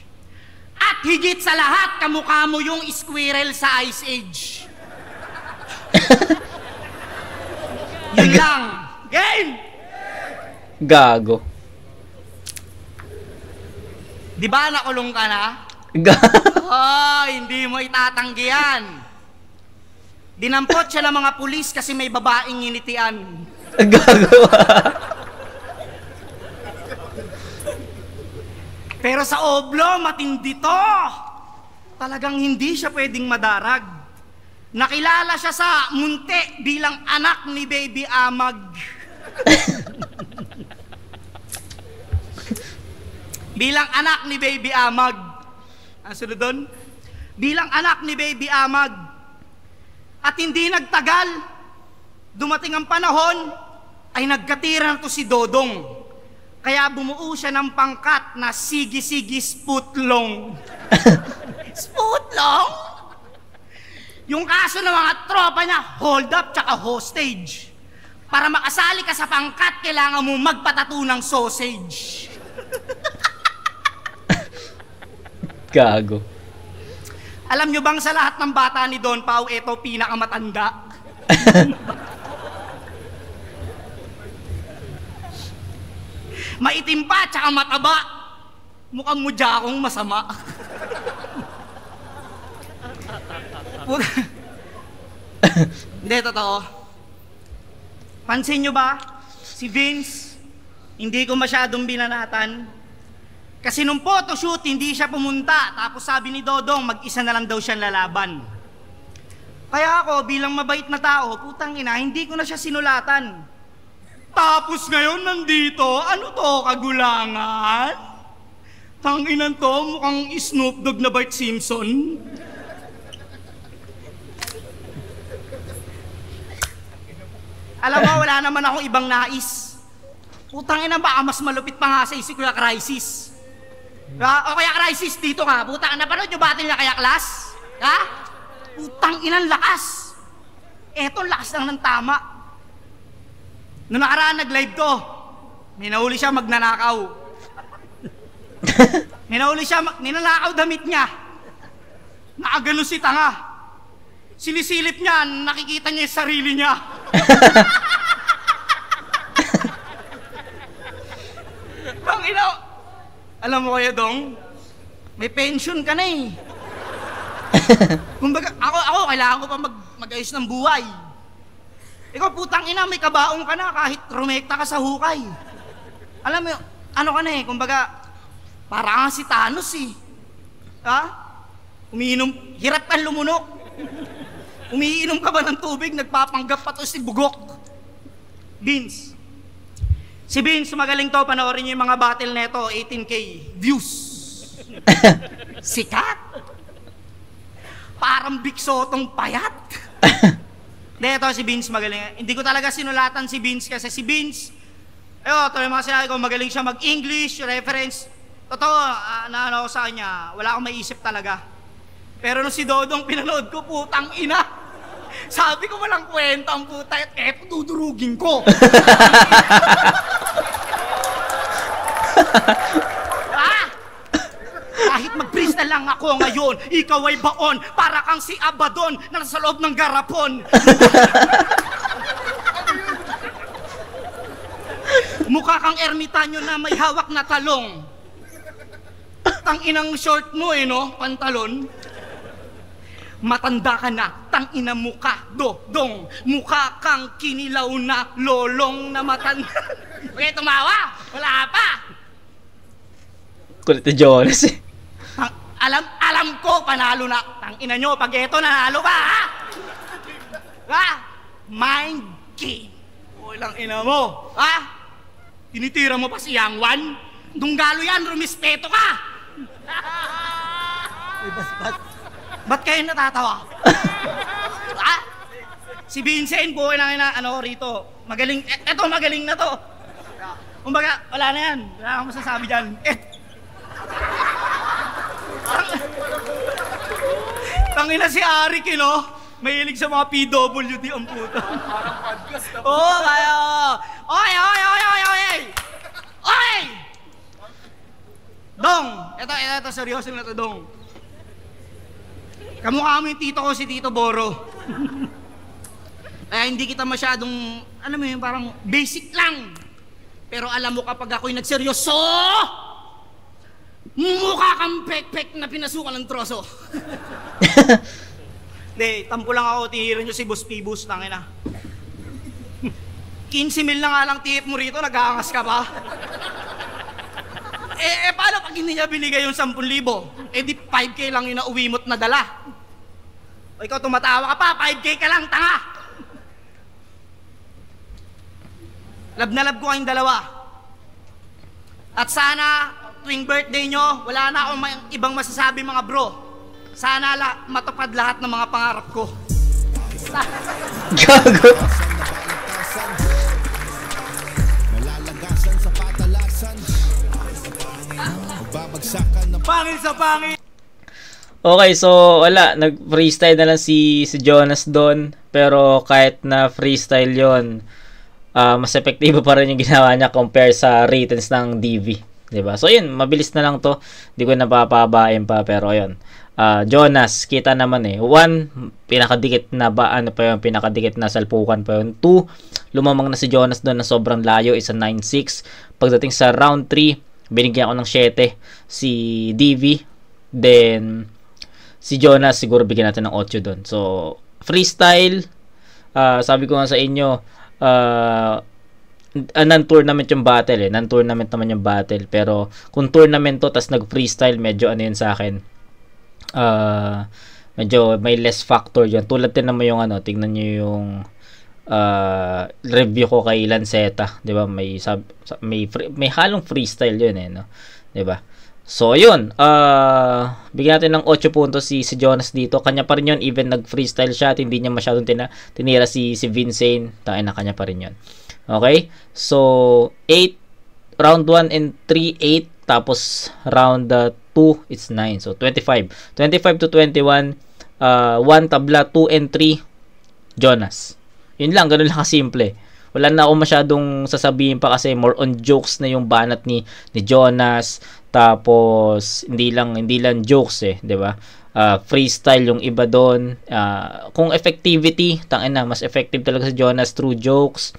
At higit sa lahat, kamukha mo yung squirrel sa Ice Age. Yun lang. Game! Gago. Di ba nakulong ka na? Oh, hindi mo itatanggi yan. Dinampot siya ng mga pulis kasi may babaeng nginitian. Gago. Pero sa Oblo, matindi to. Talagang hindi siya pwedeng madarag. Nakilala siya sa Munti bilang anak ni Baby Amag. Bilang anak ni Baby Amag. Ang sunod doon? Bilang anak ni Baby Amag. At hindi nagtagal, dumating ang panahon, ay nagkatira to si Dodong. Kaya bumuo siya ng pangkat na Sigi-Sigi Sputlong. Sputlong? Yung kaso ng mga tropa niya, hold up tsaka hostage. Para makasali ka sa pangkat, kailangan mo magpatato ng sausage. Gago. Alam nyo bang sa lahat ng bata ni Don Pao, ito pinakamatanda? Maitim pa, tsaka mataba. Mukhang mudya akong masama. Hindi, totoo. Pansin nyo ba? Si Vince, hindi ko masyadong binanatan. Kasi nung photoshoot, hindi siya pumunta. Tapos sabi ni Dodong, mag-isa na lang daw siyang lalaban. Kaya ako, bilang mabait na tao, putang ina, hindi ko na siya sinulatan. Tapos ngayon nandito, ano to, kagulangan? Tanginan to, mukhang Snoop Dogg na Bart Simpson. Alam mo, wala naman akong ibang nais. Putang ina, baka mas malupit pa nga sa isip Kuya Crisis. O Kaya Crisis, dito ka. Putang ina, napanood yung battle niya kaya Class? Ha? Putang ina, lakas. Eto, lakas lang ng tama. Noong nakaraan, nag-live to. May nahuli siya magnanakaw. May nahuli siya, ninanakaw damit niya. Nakagano si tanga. Sinisilip niya, nakikita niya yung sarili niya. Bang ina, alam mo kaya Dong, may pension ka na eh. Kumbaga, ako kailangan ko pa mag-ayos ng buhay. Ikaw putang ina, may kabaong ka na kahit rumekta ka sa hukay. Alam mo, ano ka na eh, kumbaga, parang si Thanos eh. Ha? Umiinom, hirap kang lumunok. Umiinom ka ba ng tubig, nagpapanggap pa to si Bugok. Vince. Si Vince, magaling to, panoorin niyo yung mga battle neto, 18K views. Sikat. Parang biksotong payat. Ito si Vince magaling. Hindi ko talaga sinulatan si Vince kasi si Vince, ito yung mga sinabi ko, magaling siya mag-English, reference. Totoo, naano ko sa kanya, wala akong maisip talaga. Pero nung si Dodong pinanood ko, putang ina. Sabi ko walang kwenta ang puta, eto dudurugin ko. Kahit mag-freestyle lang ako ngayon, ikaw ay baon, para kang si Abaddon na nasa loob ng garapon. Mukha kang ermitanyo na may hawak na talong. Tanginang short mo eh, no? Pantalon. Matanda ka na, tangina mukha, Dodong. Mukha kang kinilaw na lolong na matanda. Okay, tumawa? Wala pa. Kulit ni Jonas eh. Alam ko, panalo na. Tangina nyo, pag eto, nanalo ka, ha? Ha? Mind game. Walang ina mo, ha? Tinitira mo pa si Yang Wan? Dunggalo yan, rumispeto ka! Ba't kayo natatawa? Ha? Si Vincent, buhay na rito. Magaling, eto magaling na to. Kumbaga, wala na yan. Wala akong masasabi dyan. Tangina si Arik, no? Mahilig sa mga PWD ang puta. Parang podcast na. Oo, kaya. Oy! Oy! Dong! Ito, seryoso na to, Dong. Kamukha mo yung tito ko, si Tito Boro. Hindi kita masyadong, alam mo yun, parang basic lang. Pero alam mo kapag ako'y nagseryoso, mukha kang pek-pek na pinasukan ng troso. Hindi, tampo lang ako, tihirin nyo si Boss Pibus, tangina. 15 mil na nga lang tip mo rito, nag-aangas ka pa. Paano pag hindi niya binigay yung 10,000? Di 5K lang yung nauwi mo't nadala. O ikaw tumatawa ka pa, 5K ka lang, tanga! Love na love ko kayong dalawa. At sana, tuwing birthday nyo, wala na akong ibang masasabi mga bro. Sana matupad lahat ng mga pangarap ko. Gago. Pangil sa pangil! Okay, so wala, nag-freestyle na lang si Jonas doon. Pero kahit na freestyle yon, mas epektibo pa rin yung ginawa niya compare sa ratings ng DV, 'di ba? So yun, mabilis na lang 'to. Hindi ko napapabain pa, pero ayun. Jonas, kita naman 1, pinakadikit na ba, ano pa yung pinakadikit na salpukan pa yun. 2, lumamang na si Jonas doon na sobrang layo, isa 9-6. Pagdating sa round 3, binigyan ko ng 7 si DV. Then si Jonas, siguro bigyan natin ng 8 doon. So freestyle, sabi ko nga sa inyo, non-tournament yung battle non-tournament naman yung battle, pero kung tournament to tas nag-freestyle, medyo ano yun sa akin, medyo may less factor yun. Tulad din naman yung tingnan nyo yung review ko kay Lanceta, 'di ba? May halong freestyle yun no? 'Di ba? So yun, bigyan natin ng 8 puntos si Jonas dito. Kanya pa rin yun, even nag-freestyle siya at hindi niya masyadong tinira si Vincent. Tain na, kanya pa rin yun. Okay? So 8, round 1 and 3, 8. Tapos round 2, it's 9. So 25 to 21, 1 tabla, 2 and 3 Jonas. Yun lang, ganun lang kasimple. Wala na ako masyadong sasabihin pa kasi more on jokes na yung banat ni Jonas. Tapos hindi lang jokes 'di ba? Freestyle yung iba doon. Kung effectivity, tangina, mas effective talaga si Jonas through jokes.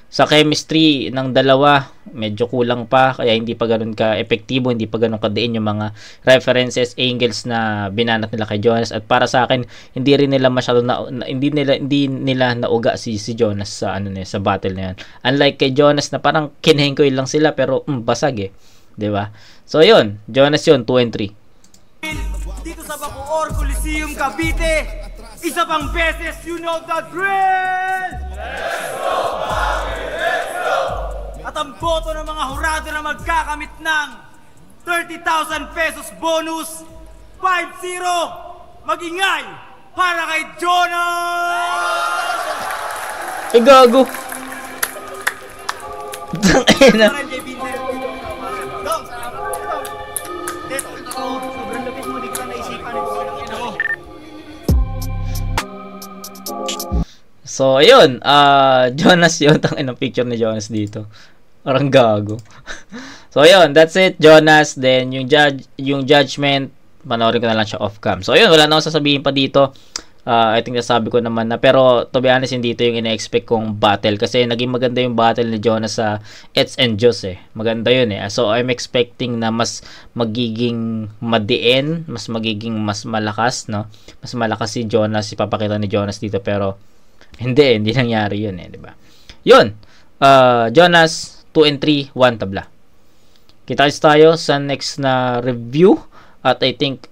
Sa chemistry ng dalawa, medyo kulang pa, kaya hindi pa ganoon ka epektibo, hindi pa ganoon kadiin yung mga references, angles na binanat nila kay Jonas. At para sa akin, hindi rin nila masyado hindi nila nauga si Jonas sa sa battle na 'yan. Unlike kay Jonas na parang kinahingkoy lang sila pero basag 'di ba? So yun, Jonas yun, 2 and 3. Dito sa Bacoor Coliseum, Cavite, isa pang beses, you know the drill! Let's go, Bobby! Let's go! At ang boto ng mga hurado na magkakamit ng 30,000 pesos bonus, 5-0, magingay para kay Jonas! Gago! Tangina! Sobrang lapit mo, di ko na naisipan ito. So, ayun. Jonas yun. Tangin ang picture ni Jonas dito. Parang gago. So, ayun. That's it, Jonas. Then, yung judgment, panoorin ko na lang siya off-cam. So, ayun. Wala na akong sasabihin pa dito. I think nasabi ko naman na. Pero, to be honest, hindi ito yung ina-expect kong battle. Kasi, naging maganda yung battle ni Jonas sa Eds and Jos Maganda yun So, I'm expecting na mas magiging madiin. Mas magiging mas malakas, no? Mas malakas si Jonas. Ipapakita ni Jonas dito. Pero, hindi nangyari yun di ba? Yun. Jonas, 2 and 3, 1 tabla. Kita tayo sa next na review. At I think,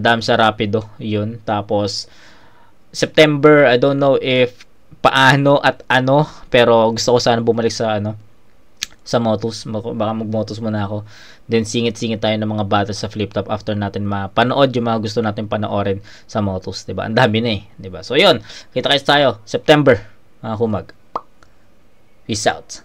Damsa Rapido. Yun. Tapos, September, I don't know if paano at ano, pero gusto ko sana bumalik sa sa Motus. Baka mag-Motus muna ako. Then singit-singit tayo ng mga battles sa flip top after natin mapanood yung mga gusto natin panoorin sa Motus, 'di ba? Ang dami na 'di ba? So 'yun, kita tayo September, mga kumag. Peace out.